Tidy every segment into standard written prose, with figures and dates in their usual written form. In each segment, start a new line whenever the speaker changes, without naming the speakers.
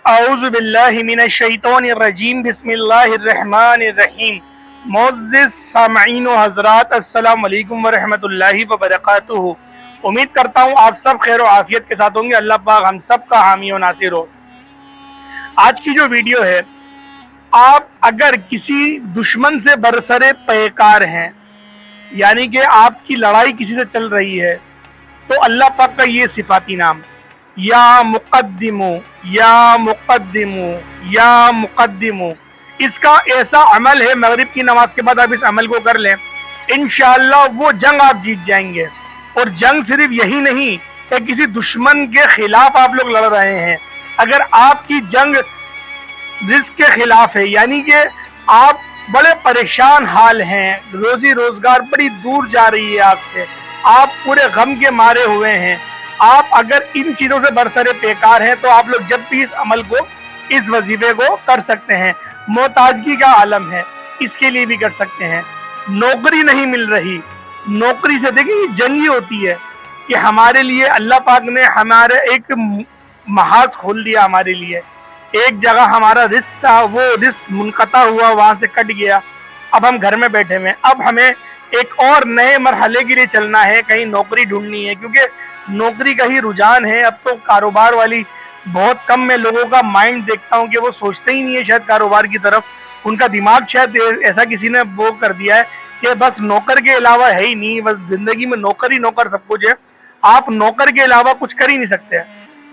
اعوذ باللہ من الشیطان الرجیم بسم اللہ الرحمن الرحیم۔ معزز سامعین و حضرات، السلام علیکم ورحمۃ اللہ وبرکاتہ۔ امید کرتا ہوں آپ سب خیر و عافیت کے ساتھ ہوں گے۔ اللہ پاک ہم سب کا حامی و ناصر ہو۔ آج کی جو ویڈیو ہے، آپ اگر کسی دشمن سے برسر پیکار ہیں، یعنی کہ آپ کی لڑائی کسی سے چل رہی ہے، تو اللہ پاک کا یہ صفاتی نام یا مقدمو یا مقدمو یا مقدمو، اس کا ایسا عمل ہے، مغرب کی نماز کے بعد آپ اس عمل کو کر لیں، انشاءاللہ وہ جنگ آپ جیت جائیں گے۔ اور جنگ صرف یہی نہیں کہ کسی دشمن کے خلاف آپ لوگ لڑ رہے ہیں، اگر آپ کی جنگ رزق کے خلاف ہے، یعنی کہ آپ بڑے پریشان حال ہیں، روزی روزگار بڑی دور جا رہی ہے آپ سے، آپ پورے غم کے مارے ہوئے ہیں، آپ اگر ان چیزوں سے برسر پیکار ہیں، تو آپ لوگ جب بھی اس عمل کو، اس وظیفے کو کر سکتے ہیں۔ محتاجگی کا عالم ہے، اس کے لیے بھی کر سکتے ہیں۔ نوکری نہیں مل رہی، نوکری سے دیکھیں یہ جنگ ہوتی ہے کہ ہمارے لیے اللہ پاک نے ہمارے ایک محاذ کھول دیا، ہمارے لیے ایک جگہ ہمارا رزق تھا، وہ رزق منقطع ہوا، وہاں سے کٹ گیا، اب ہم گھر میں بیٹھے ہوئے، اب ہمیں ایک اور نئے مرحلے کے لیے چلنا ہے، کہیں نوکری ڈھونڈنی ہے، کیونکہ نوکری کا ہی رجحان ہے۔ اب تو کاروبار والی بہت کم میں لوگوں کا مائنڈ دیکھتا ہوں کہ وہ سوچتے ہی نہیں ہے شاید کاروبار کی طرف، ان کا دماغ شاید ایسا کسی نے وہ کر دیا ہے کہ بس نوکر کے علاوہ ہے ہی نہیں، بس زندگی میں نوکر ہی نوکر سب کچھ ہے۔ آپ نوکر کے علاوہ کچھ کر ہی نہیں سکتے۔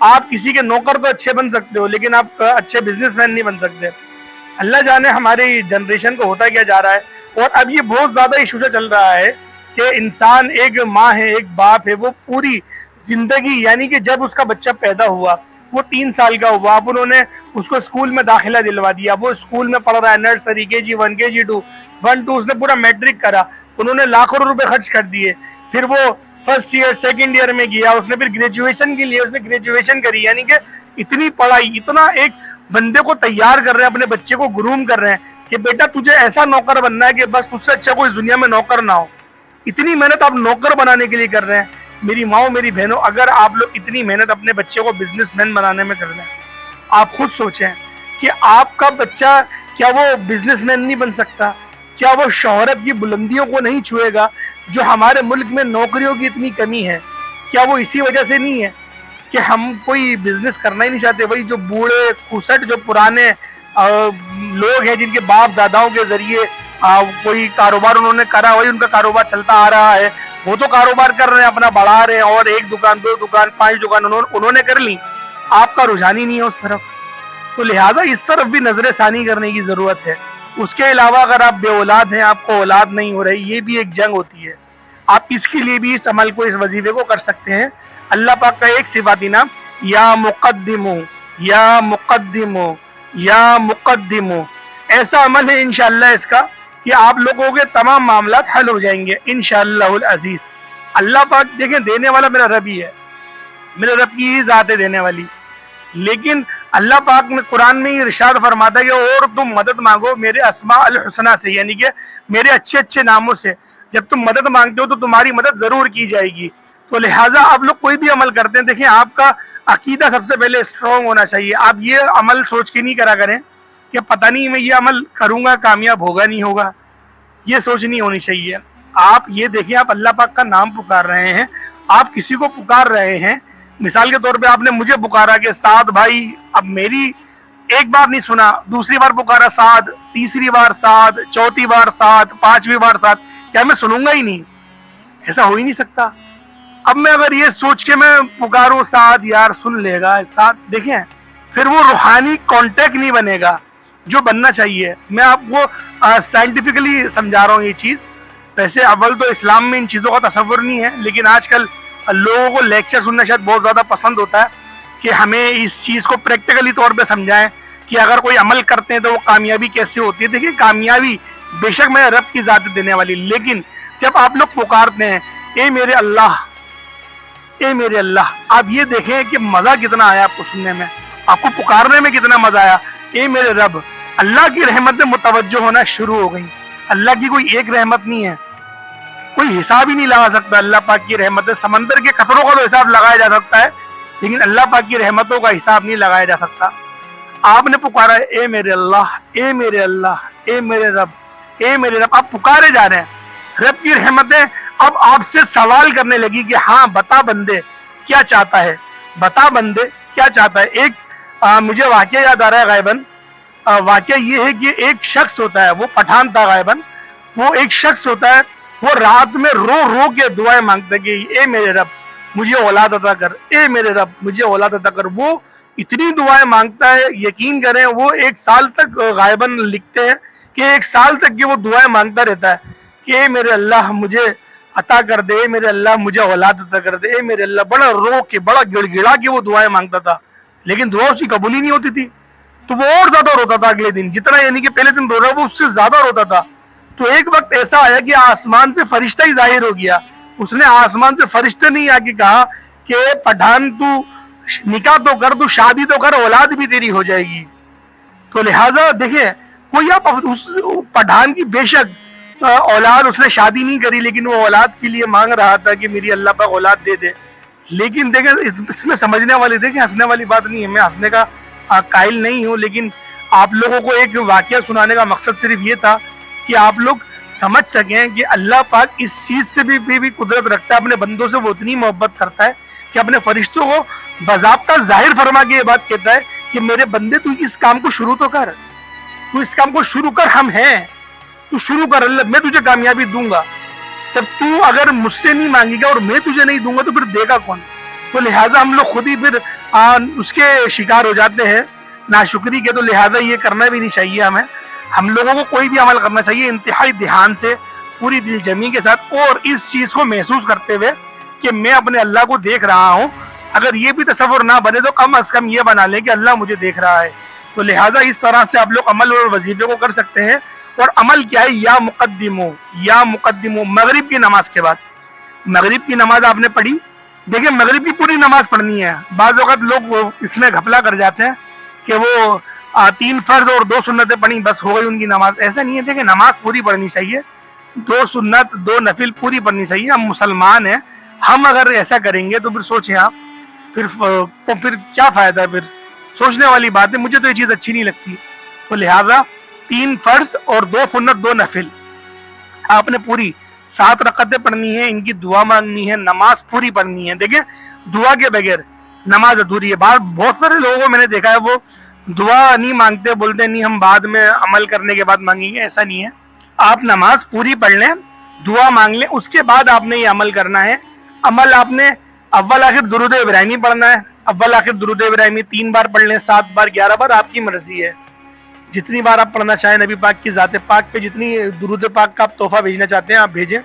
آپ کسی کے نوکر تو اچھے بن سکتے ہو، لیکن آپ اچھے بزنس مین نہیں بن سکتے۔ اللہ جانے ہماری جنریشن کو ہوتا کیا جا رہا ہے۔ اور اب یہ بہت زیادہ ایشو سے چل رہا ہے کہ انسان، ایک ماں ہے، ایک باپ ہے، وہ پوری زندگی، یعنی کہ جب اس کا بچہ پیدا ہوا، وہ 3 سال کا ہوا، اب انہوں نے اس کو اسکول میں داخلہ دلوا دیا، وہ اسکول میں پڑھ رہا ہے، نرسری KG1 KG2 1 2، اس نے پورا میٹرک کرا، انہوں نے لاکھوں روپے خرچ کر دیے، پھر وہ فرسٹ ایئر سیکنڈ ایئر میں گیا، اس نے پھر گریجویشن کے لیے اس نے گریجویشن کری، یعنی کہ اتنی پڑھائی، اتنا ایک بندے کو تیار کر رہے ہیں، اپنے بچے کو گروم کر رہے ہیں کہ بیٹا تجھے ایسا نوکر بننا ہے کہ بس تجھ سے اچھا کوئی دنیا میں نوکر نہ ہو۔ اتنی محنت آپ نوکر بنانے کے لیے کر رہے ہیں۔ میری ماں، میری بہنوں، اگر آپ لوگ اتنی محنت اپنے بچے کو بزنس مین بنانے میں کر رہے ہیں، آپ خود سوچیں کہ آپ کا بچہ کیا وہ بزنس مین نہیں بن سکتا؟ کیا وہ شہرت کی بلندیوں کو نہیں چھوئے گا؟ جو ہمارے ملک میں نوکریوں کی اتنی کمی ہے، کیا وہ اسی وجہ سے نہیں ہے کہ ہم کوئی بزنس کرنا ہی نہیں چاہتے؟ وہی جو بوڑھے کھسٹ، جو پرانے لوگ ہیں، جن کے باپ داداؤں کے ذریعے کوئی کاروبار انہوں نے کرا، وہی ان کا کاروبار چلتا آ رہا ہے، وہ تو کاروبار کر رہے ہیں، اپنا بڑھا رہے ہیں، اور 1 دکان 2 دکان 5 دکان انہوں نے کر لی، آپ کا رجحان ہی نہیں ہے اس طرف۔ تو لہٰذا اس طرف بھی نظر ثانی کرنے کی ضرورت ہے۔ اس کے علاوہ اگر آپ بے اولاد ہیں، آپ کو اولاد نہیں ہو رہی، یہ بھی ایک جنگ ہوتی ہے، آپ اس کے لیے بھی اس عمل کو، اس وظیفے کو کر سکتے ہیں۔ اللہ پاک کا ایک صفاتی نام یا مقدمو یا مقدمو یا مقدمو، ایسا عمل ہے انشاءاللہ اس کا کہ آپ لوگوں کے تمام معاملات حل ہو جائیں گے انشاءاللہ العزیز۔ اللہ پاک دیکھیں، دینے والا میرا رب ہی ہے، میرے رب کی ہی ذات ہے دینے والی، لیکن اللہ پاک نے قرآن میں یہ ارشاد فرماتا ہے کہ اور تم مدد مانگو میرے اسماء الحسنہ سے، یعنی کہ میرے اچھے اچھے ناموں سے، جب تم مدد مانگتے ہو تو تمہاری مدد ضرور کی جائے گی۔ تو لہٰذا آپ لوگ کوئی بھی عمل کرتے ہیں، دیکھیں آپ کا عقیدہ سب سے پہلے اسٹرانگ ہونا چاہیے۔ آپ یہ عمل سوچ کے نہیں کرا کریں کہ پتہ نہیں میں یہ عمل کروں گا کامیاب ہوگا نہیں ہوگا، یہ سوچ نہیں ہونی چاہیے۔ آپ یہ دیکھیں، آپ اللہ پاک کا نام پکار رہے ہیں، آپ کسی کو پکار رہے ہیں، مثال کے طور پہ آپ نے مجھے پکارا کہ سعد بھائی، اب میری ایک بار نہیں سنا، دوسری بار پکارا سعد، تیسری بار سعد، چوتھی بار سعد، 5ویں بار سعد، کیا میں سنوں گا ہی نہیں؟ ایسا ہو ہی نہیں سکتا۔ اب میں اگر یہ سوچ کے میں پکاروں سعد، یار سن لے گا سعد، دیکھیں پھر وہ روحانی کانٹیکٹ نہیں بنے گا جو بننا چاہیے۔ میں آپ کو سائنٹیفکلی سمجھا رہا ہوں یہ چیز، ویسے اول تو اسلام میں ان چیزوں کا تصور نہیں ہے، لیکن آج کل لوگوں کو لیکچر سننا شاید بہت زیادہ پسند ہوتا ہے کہ ہمیں اس چیز کو پریکٹیکلی طور پہ سمجھائیں کہ اگر کوئی عمل کرتے ہیں تو وہ کامیابی کیسے ہوتی ہے۔ دیکھیں کامیابی بے شک میں رب کی ذات دینے والی، لیکن جب آپ لوگ پکارتے ہیں اے میرے اللہ، اے میرے اللہ، آپ یہ دیکھیں کہ مزہ کتنا آیا آپ کو سننے میں، آپ کو پکارنے میں کتنا مزہ آیا، اے میرے رب۔ اللہ کی رحمتیں متوجہ ہونا شروع ہو گئی۔ اللہ کی کوئی ایک رحمت نہیں ہے، کوئی حساب ہی نہیں لگا سکتا اللہ پاک کی رحمتیں۔ سمندر کے قطروں کا تو حساب لگایا جا سکتا ہے، لیکن اللہ پاک کی رحمتوں کا حساب نہیں لگایا جا سکتا۔ آپ نے پکارا ہے اے میرے اللہ، اے میرے اللہ، اے میرے رب، اے میرے رب، آپ پکارے جا رہے ہیں۔ رب کی رحمتیں اب آپ سے سوال کرنے لگی کہ ہاں بتا بندے کیا چاہتا ہے، بتا بندے کیا چاہتا ہے۔ ایک مجھے واقعہ یاد آ رہا ہے غائباً، واقعہ یہ ہے کہ ایک شخص ہوتا ہے، وہ پٹھان تھا غائباً، وہ ایک شخص ہوتا ہے، وہ رات میں رو رو کے دعائیں مانگتا ہے کہ اے میرے رب مجھے اولاد عطا کر، اے میرے رب مجھے اولاد عطا کر۔ وہ اتنی دعائیں مانگتا ہے، یقین کریں وہ 1 سال تک غائباً لکھتے ہیں کہ 1 سال تک کہ وہ دعائیں مانگتا رہتا ہے کہ اے میرے اللہ مجھے عطا کر دے، اے میرے اللہ مجھے اولاد عطا کر دے، اے میرے اللہ، بڑا رو کے بڑا گڑ گڑا کے وہ دعائیں مانگتا تھا، لیکن دعا اس کی قبول ہی نہیں ہوتی تھی۔ تو وہ اور زیادہ روتا تھا اگلے دن، جتنا یعنی کہ پہلے دن رو رہا وہ اس سے زیادہ روتا تھا۔ تو ایک وقت ایسا آیا کہ آسمان سے فرشتہ ہی ظاہر ہو گیا، اس نے آسمان سے فرشتے نہیں آ کے کہا کہ پٹھان تو نکاح تو کر، تو شادی تو کر، اولاد بھی تیری ہو جائے گی۔ تو لہٰذا دیکھیں کوئی آپ اس پٹھان کی بے شک اولاد اس نے شادی نہیں کری، لیکن وہ اولاد کے لیے مانگ رہا تھا کہ میری اللہ پاک اولاد دے دے۔ لیکن دیکھیں اس میں سمجھنے والی، دیکھیں ہنسنے والی بات نہیں ہے، میں ہنسنے کا قائل نہیں ہوں، لیکن آپ لوگوں کو ایک واقعہ سنانے کا مقصد صرف یہ تھا کہ آپ لوگ سمجھ سکیں کہ اللہ پاک اس چیز سے بھی قدرت رکھتا ہے، اپنے بندوں سے وہ اتنی محبت کرتا ہے کہ اپنے فرشتوں کو باضابطہ ظاہر فرما کے یہ بات کہتا ہے کہ میرے بندے تو اس کام کو شروع تو کر، تو اس کام کو شروع کر، ہم ہیں، تو شروع کر، اللہ میں تجھے کامیابی دوں گا۔ جب تو اگر مجھ سے نہیں مانگے گا اور میں تجھے نہیں دوں گا تو پھر دے گا کون؟ تو لہٰذا ہم لوگ خود ہی پھر اس کے شکار ہو جاتے ہیں ناشکری کے، تو لہٰذا یہ کرنا بھی نہیں چاہیے ہمیں۔ ہم لوگوں کو کوئی بھی عمل کرنا چاہیے انتہائی دھیان سے، پوری دل جمی کے ساتھ، اور اس چیز کو محسوس کرتے ہوئے کہ میں اپنے اللہ کو دیکھ رہا ہوں۔ اگر یہ بھی تصور نہ بنے تو کم از کم یہ بنا لیں کہ اللہ مجھے دیکھ رہا ہے۔ تو لہٰذا اس طرح سے آپ لوگ عمل اور وظیفے کو کر سکتے ہیں۔ اور عمل کیا ہے؟ یا مقدمو مغرب کی نماز کے بعد، مغرب کی نماز آپ نے پڑھی، دیکھیں مغرب کی پوری نماز پڑھنی ہے۔ بعض اوقات لوگ اس میں گھپلا کر جاتے ہیں کہ وہ 3 فرض اور 2 سنتیں پڑھی بس ہو گئی ان کی نماز، ایسا نہیں ہے۔ دیکھیں نماز پوری پڑھنی چاہیے، 2 سنت 2 نفل پوری پڑھنی چاہیے۔ ہم مسلمان ہیں، ہم اگر ایسا کریں گے تو پھر سوچیں آپ، پھر کیا فائدہ ہے؟ پھر سوچنے والی بات ہے، مجھے تو یہ چیز اچھی نہیں لگتی۔ تو لہٰذا 3 فرض اور 2 سنت 2 نفل آپ نے پوری 7 رکعتیں پڑھنی ہے، ان کی دعا مانگنی ہے، نماز پوری پڑھنی ہے۔ دیکھیں دعا کے بغیر نماز ادھوری ہے۔ بہت سارے لوگوں کو میں نے دیکھا ہے وہ دعا نہیں مانگتے، بولتے نہیں ہم بعد میں عمل کرنے کے بعد مانگیں گے، ایسا نہیں ہے۔ آپ نماز پوری پڑھ لیں، دعا مانگ لیں، اس کے بعد آپ نے یہ عمل کرنا ہے۔ عمل آپ نے اول آخر درود ابراہیمی پڑھنا ہے، اول آخر درود ابراہیمی 3 بار پڑھ لیں، 7 بار، 11 بار، آپ کی مرضی ہے، جتنی بار آپ پڑھنا چاہیں۔ نبی پاک کی ذات پاک پہ جتنی درود پاک کا آپ تحفہ بھیجنا چاہتے ہیں آپ بھیجیں۔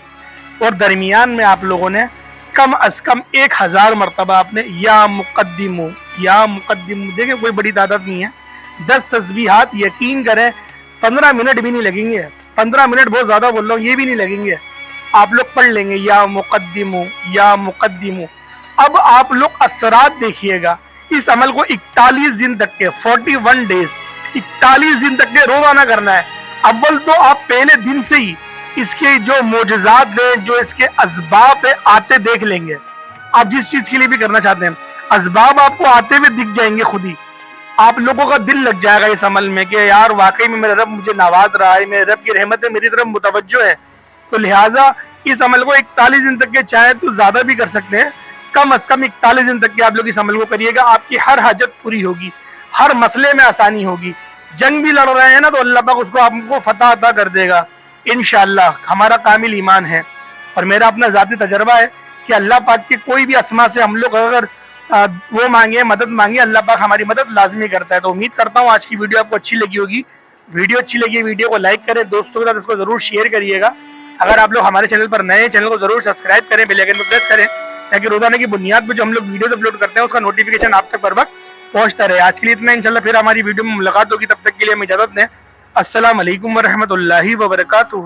اور درمیان میں آپ لوگوں نے کم از کم 1000 مرتبہ آپ نے یا مقدمو دیکھیں کوئی بڑی تعداد نہیں ہے، 10 تسبیحات، یقین کریں 15 منٹ بھی نہیں لگیں گے، 15 منٹ بہت زیادہ بول رہا ہوں، یہ بھی نہیں لگیں گے، آپ لوگ پڑھ لیں گے یا مقدمو۔ اب آپ لوگ اثرات دیکھیے گا اس عمل کو 41 دن تک کے، 41 ڈیز، 41 دن تک کے روزانہ کرنا ہے۔ اول تو آپ پہلے دن سے ہی اس کے جو معجزات ہیں، جو اس کے اسباب ہیں، آتے دیکھ لیں گے۔ آپ جس چیز کے لیے بھی کرنا چاہتے ہیں اسباب آپ کو آتے ہوئے دکھ جائیں گے، خود ہی آپ لوگوں کا دل لگ جائے گا اس عمل میں کہ یار واقعی میں میرا رب مجھے نواز رہا ہے، میرے رب کی رحمتیں میری طرف متوجہ ہے۔ تو لہٰذا اس عمل کو 41 دن تک کے، چاہے تو زیادہ بھی کر سکتے ہیں، کم از کم 41 دن تک کے آپ لوگ اس عمل کو کریے گا، آپ کی ہر حاجت پوری ہوگی، ہر مسئلے میں آسانی ہوگی۔ جنگ بھی لڑ رہے ہیں نا تو اللہ پاک اس کو آپ کو فتح عطا کر دے گا انشاءاللہ، ہمارا کامل ایمان ہے۔ اور میرا اپنا ذاتی تجربہ ہے کہ اللہ پاک کے کوئی بھی اسما سے ہم لوگ اگر وہ مانگے، مدد مانگے، اللہ پاک ہماری مدد لازمی کرتا ہے۔ تو امید کرتا ہوں آج کی ویڈیو آپ کو اچھی لگی ہوگی۔ ویڈیو اچھی لگی، ویڈیو کو لائک کریں، دوستوں کے ساتھ اس کو ضرور شیئر کریے گا۔ اگر آپ لوگ ہمارے چینل پر نئے ہیں، چینل کو ضرور سبسکرائب کریں، بیل آئیکن کو پریس کریں تاکہ روزانہ کی بنیاد پہ جو ہم لوگ ویڈیوز اپلوڈ کرتے ہیں اس کا نوٹیفیکیشن آپ تک بر وقت پہنچتا رہے۔ آج کے لیے اتنا، انشاءاللہ پھر ہماری ویڈیو میں ملاقات ہوگی، تب تک کے لیے ہمیں اجازت دیں۔ السلام علیکم ورحمۃ اللہ وبرکاتہ۔